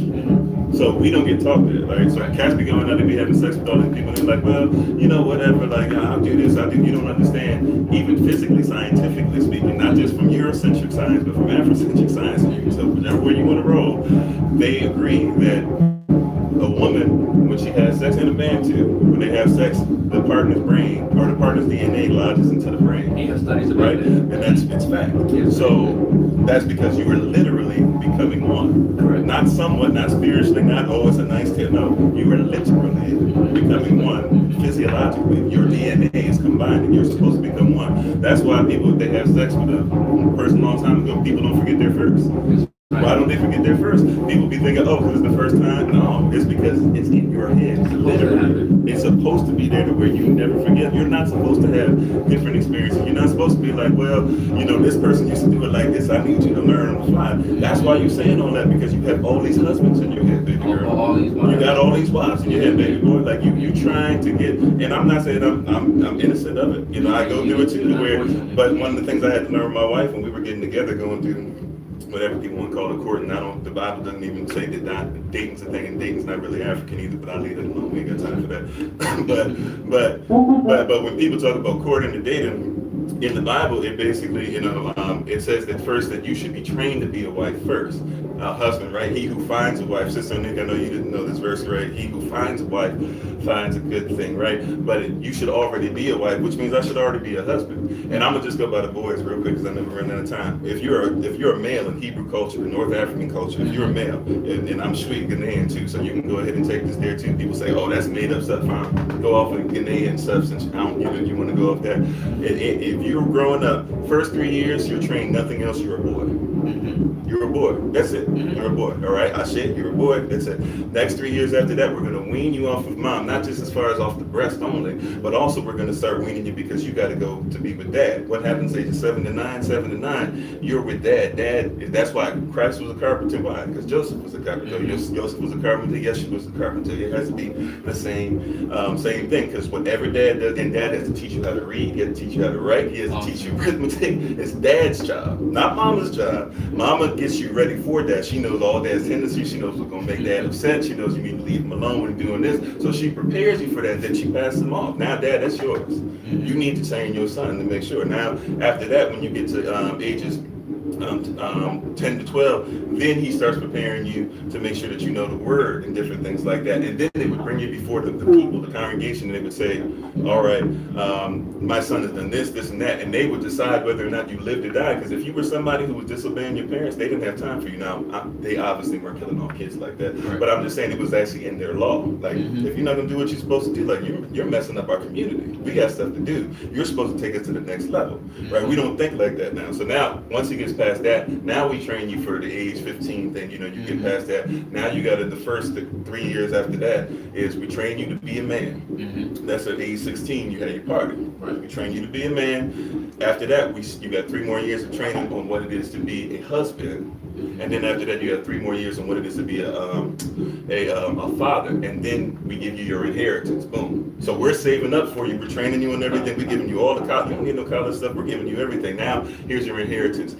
So we don't get taught that, right? So cats be going out and be having sex with all these people, and they're like, well, you know, whatever, like, I'll do this, I'll do. You don't understand, even physically, scientifically speaking, not just from Eurocentric science, but from Afrocentric science. So whichever way you want to roll, they agree that a woman, when she has sex, and a man too, when they have sex, the partner's brain or the partner's DNA lodges into the brain. He has studies about Right? that. And it's fact. Yes. So that's because you are literally becoming one. Correct. Not somewhat, not spiritually, not, oh, it's a nice tale. No, you are literally becoming one physiologically. Your DNA is combined and you're supposed to become one. That's why people, if they have sex with a person a long time ago, people don't forget their first. Why don't they forget their first? People be thinking, oh, because it's the first time. No, it's because it's in your head. Literally, it's supposed to be there to where you never forget. You're not supposed to have different experiences. You're not supposed to be like, well, you know, this person used to do it like this. I need you to learn on the fly. That's why you're saying all that, because you have all these husbands in your head, baby girl. All these wives. You got all these wives in your head, baby boy. Like you trying to get. And I'm not saying I'm innocent of it. You know, I go through it too. But one of the things I had to learn with my wife when we were getting together, going through whatever people want to call it, courting. The Bible doesn't even say that dating's a thing, and dating's not really African either, but I'll leave it alone. We ain't got time for that. but when people talk about courting and dating, in the Bible, it basically, you know, it says that first that you should be trained to be a wife first. Husband, right? He who finds a wife, Sister Nick, I know you didn't know this verse, right? He who finds a wife finds a good thing, right? But you should already be a wife, which means I should already be a husband. And I'm gonna just go by the boys real quick because I never run out of time. If you're a male in Hebrew culture, in North African culture, if you're a male, and I'm Shwee Ghanaian too, so you can go ahead and take this there too. People say, oh, that's made up stuff. Fine. Go off of Ghanaian stuff since you want to go off that. If you're growing up, first 3 years, you're trained nothing else, you're a boy. You're a boy. That's it. You're a boy. All right. I said you're a boy. That's it. Next 3 years after that, we're going to wean you off of mom, not just as far as off the breast only, but also we're going to start weaning you because you got to go to be with dad. What happens ages 7 to 9? You're with dad. That's why Christ was a carpenter. Why? Because Joseph was a carpenter. Joseph was a carpenter. Yeshua was a carpenter. It has to be the same thing, because whatever dad does, and dad has to teach you how to read. He has to teach you how to write. He has to teach you arithmetic. It's dad's job, not mama's job. Mama gets you ready for that. She knows all dad's tendencies. She knows what's going to make dad upset. She knows you need to leave him alone when he's doing this. So she prepares you for that. Then she passes him off. Now, dad, that's yours. You need to train your son to make sure. Now, after that, when you get to ages 10 to 12, then he starts preparing you to make sure that you know the word and different things like that. And then they would bring you before the people, the congregation, and they would say, all right, my son has done this, and that, and they would decide whether or not you lived or died. Because if you were somebody who was disobeying your parents, they didn't have time for you. Now, they obviously weren't killing all kids like that, but I'm just saying it was actually in their law. Like, if you're not gonna do what you're supposed to do, like you're messing up our community. We got stuff to do. You're supposed to take us to the next level, right? We don't think like that now. So now, once he gets past that, now we train you for the age 15 thing. You know, you get past that. Now you got the first 3 years after that is we train you to be a man. That's at age 16 you had your party. Right? We train you to be a man. After that, you got 3 more years of training on what it is to be a husband, and then after that, you have 3 more years on what it is to be a father, and then we give you your inheritance. Boom. So we're saving up for you. We're training you on everything. We're giving you all the college. You don't need no college stuff. We're giving you everything. Now, here's your inheritance,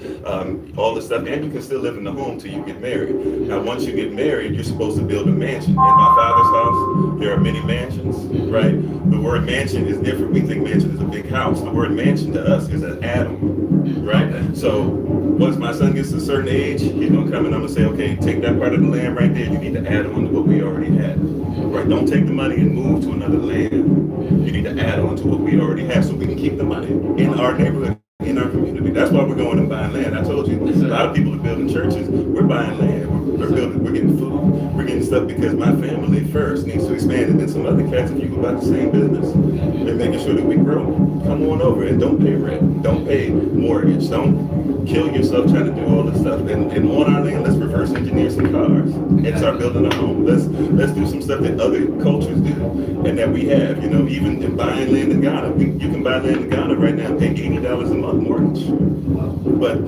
all the stuff, and you can still live in the home till you get married. Now, once you get married, you're supposed to build a mansion. In my father's house, there are many mansions, right? The word mansion is different. We think mansion is a big house. The word mansion to us is an atom, right? So once my son gets to a certain age, he's gonna come and I'm gonna say, okay, take that part of the land right there. You need to add on to what we already had, right? Don't take the money and move to another land. You need to add on to what we already have so we can keep the money in our neighborhood, in our community. That's why we're going and buying land. I told you, a lot of people are building churches. We're buying land. We're building. We're getting food. We're getting stuff because my family first needs to expand, and then some other cats, if you go about the same business, they're making sure that we grow. Come on over and don't pay rent. Don't pay mortgage. Don't kill yourself trying to do all this stuff. And on our land, let's reverse engineer some cars and start building a home. Let's do some stuff that other cultures do and that we have. You know, even in buying land in Ghana, you can buy land in Ghana right now and pay $80 a month mortgage. But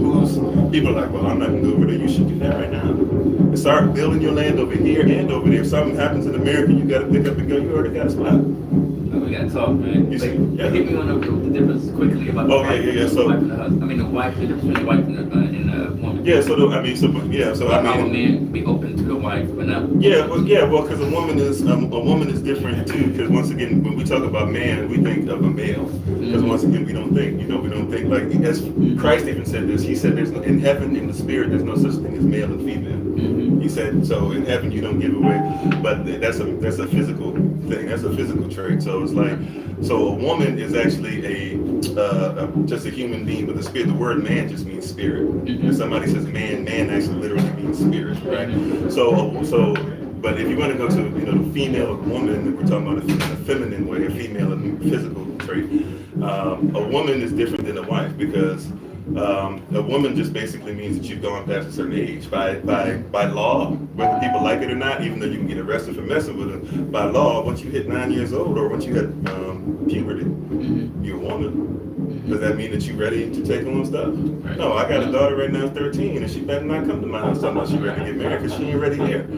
people are like, well, I'm not gonna go over there. You should do that right now. And start building your land over here and over there. If something happens in America, you got to pick up and go. You already got a spot. We gotta talk, man. You see, yeah. Hit me on the difference quickly about the wife, So, the wife and the husband. I mean, the difference between the wife and the woman. Yeah, so How a man be open to the wife, but not. Well, because a woman is different too. Because once again, when we talk about man, we think of a male. Because once again, we don't think like as Christ even said this. He said, "There's in heaven in the spirit, there's no such thing as male and female." He said, so in heaven you don't give away, but that's a physical thing. That's a physical trait. So it's like, so a woman is actually just a human being with a spirit. The word man just means spirit. If somebody says man actually literally means spirit, right? So, but if you want to go to the female or woman, we're talking about a feminine way, a female and physical trait. A woman is different than a wife because a woman just basically means that you've gone past a certain age. By law, whether people like it or not, even though you can get arrested for messing with them, by law, once you hit 9 years old or once you hit puberty, you're a woman. Does that mean that you're ready to take on stuff? Right. No, I got a daughter right now, 13, and she better not come to my house talking about she's ready to get married because she ain't ready here.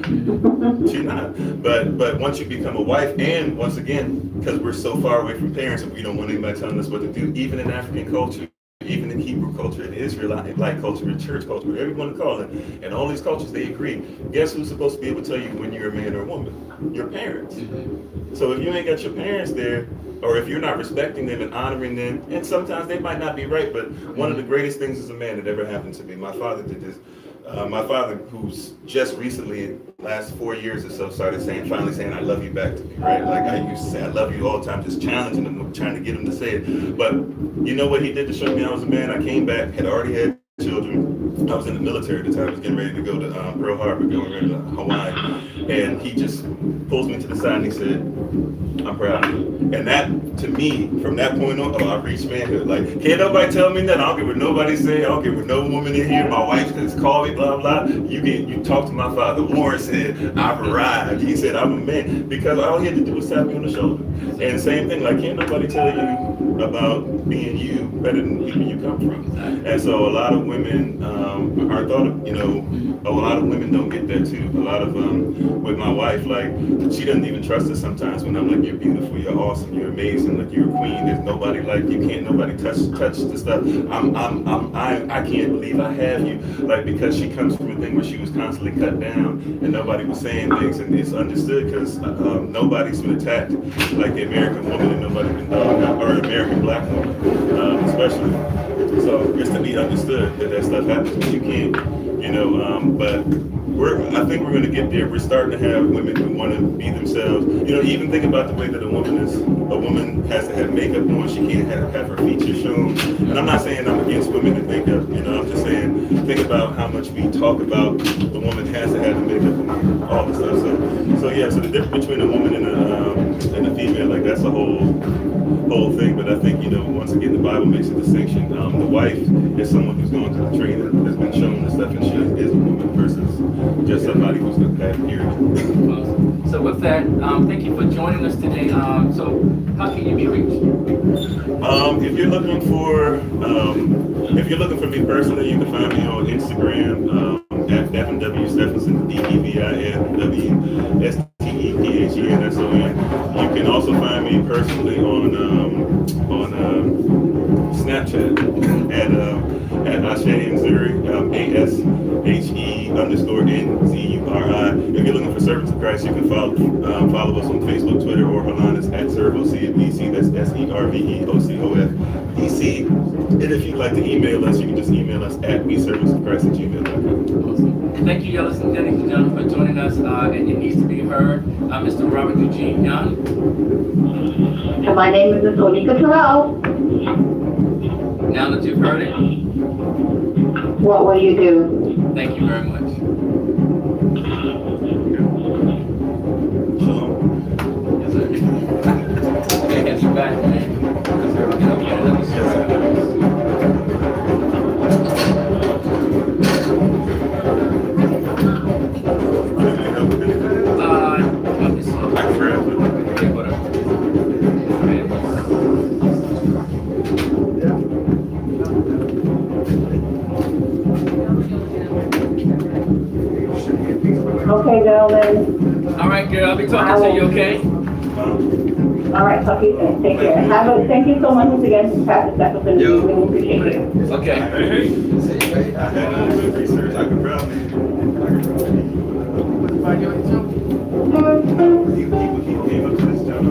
She's not. But once you become a wife, and once again, because we're so far away from parents and we don't want anybody telling us what to do, even in African culture, even in Hebrew culture, in Israelite culture, in church culture, whatever you want to call it, and all these cultures, they agree. Guess who's supposed to be able to tell you when you're a man or a woman? Your parents. So if you ain't got your parents there, or if you're not respecting them and honoring them, and sometimes they might not be right, but one of the greatest things as a man that ever happened to me, my father did this. My father, who's just recently, last 4 years or so, started finally saying, I love you back to me, right? Like I used to say, I love you all the time, just challenging him, trying to get him to say it. But you know what he did to show me I was a man? I came back, had already had children. I was in the military at the time. I was getting ready to go to Pearl Harbor, going ready to Hawaii. And he just pulls me to the side and he said, I'm proud of you. And that, to me, from that point on, I reached manhood. Like, can't nobody tell me that. I don't care what nobody say. I don't care what no woman in here. My wife just called me, blah, blah. You talk to my father. Warren said, I've arrived. He said, I'm a man. Because all he had to do was tap me on the shoulder. And same thing, like, can't nobody tell you about being you better than where you come from. And so a lot of women are thought of, a lot of women don't get that too. A lot of with my wife, like, she doesn't even trust us sometimes when I'm like, you're beautiful, you're awesome, you're amazing, like you're a queen. There's nobody like you. Can't nobody touch the stuff. I can't believe I have you. Like, because she comes from a thing where she was constantly cut down and nobody was saying things, and it's understood because nobody's been attacked like the American woman, and nobody been or American black woman, especially. So it's to be understood that stuff happens, but you can't, but I think we're going to get there. We're starting to have women who want to be themselves. Even think about the way that a woman has to have makeup on. She can't have her features shown. And I'm not saying I'm against women in makeup. I'm just saying, think about how much we talk about the woman has to have the makeup and all this stuff. So the difference between a woman and a female, like that's a whole thing. But I think, once again, the Bible makes a distinction. The wife is someone who's gone through the training, has been shown the stuff, and she is a woman versus just somebody who's going to have period. So with that, thank you for joining us today. So how can you be reached? If you're looking for me personally, you can find me on Instagram at Devin W. Stephenson, DEVINWSTEPHENSON. You can also find me personally on Snapchat at Ashe Nzuri, ASHE_NZURI. If you're looking for Servants of Christ, you can follow us on Facebook, Twitter, or Holanas at ServoCFDC. That's SERVEOCOFDC. And if you'd like to email us, you can just email us at meservantsofchrist@gmail.com. Awesome. Thank you, ladies and gentlemen, for joining us. And it needs to be heard. Mr. Robert Eugene Young. And my name is Sonika Terrell. Now that you've heard it, What will you do? thank you very much. Yes, sir. Okay, get you back, man. Let me see. Okay, whatever. Okay, gentlemen. All right, girl. I'll be talking to you, okay? All right, talk to you soon. Take care. Thank you so much once again, Pastor Stephenson. We really appreciate it. Okay. Hey, I had a little research. I could probably. He came up to this job.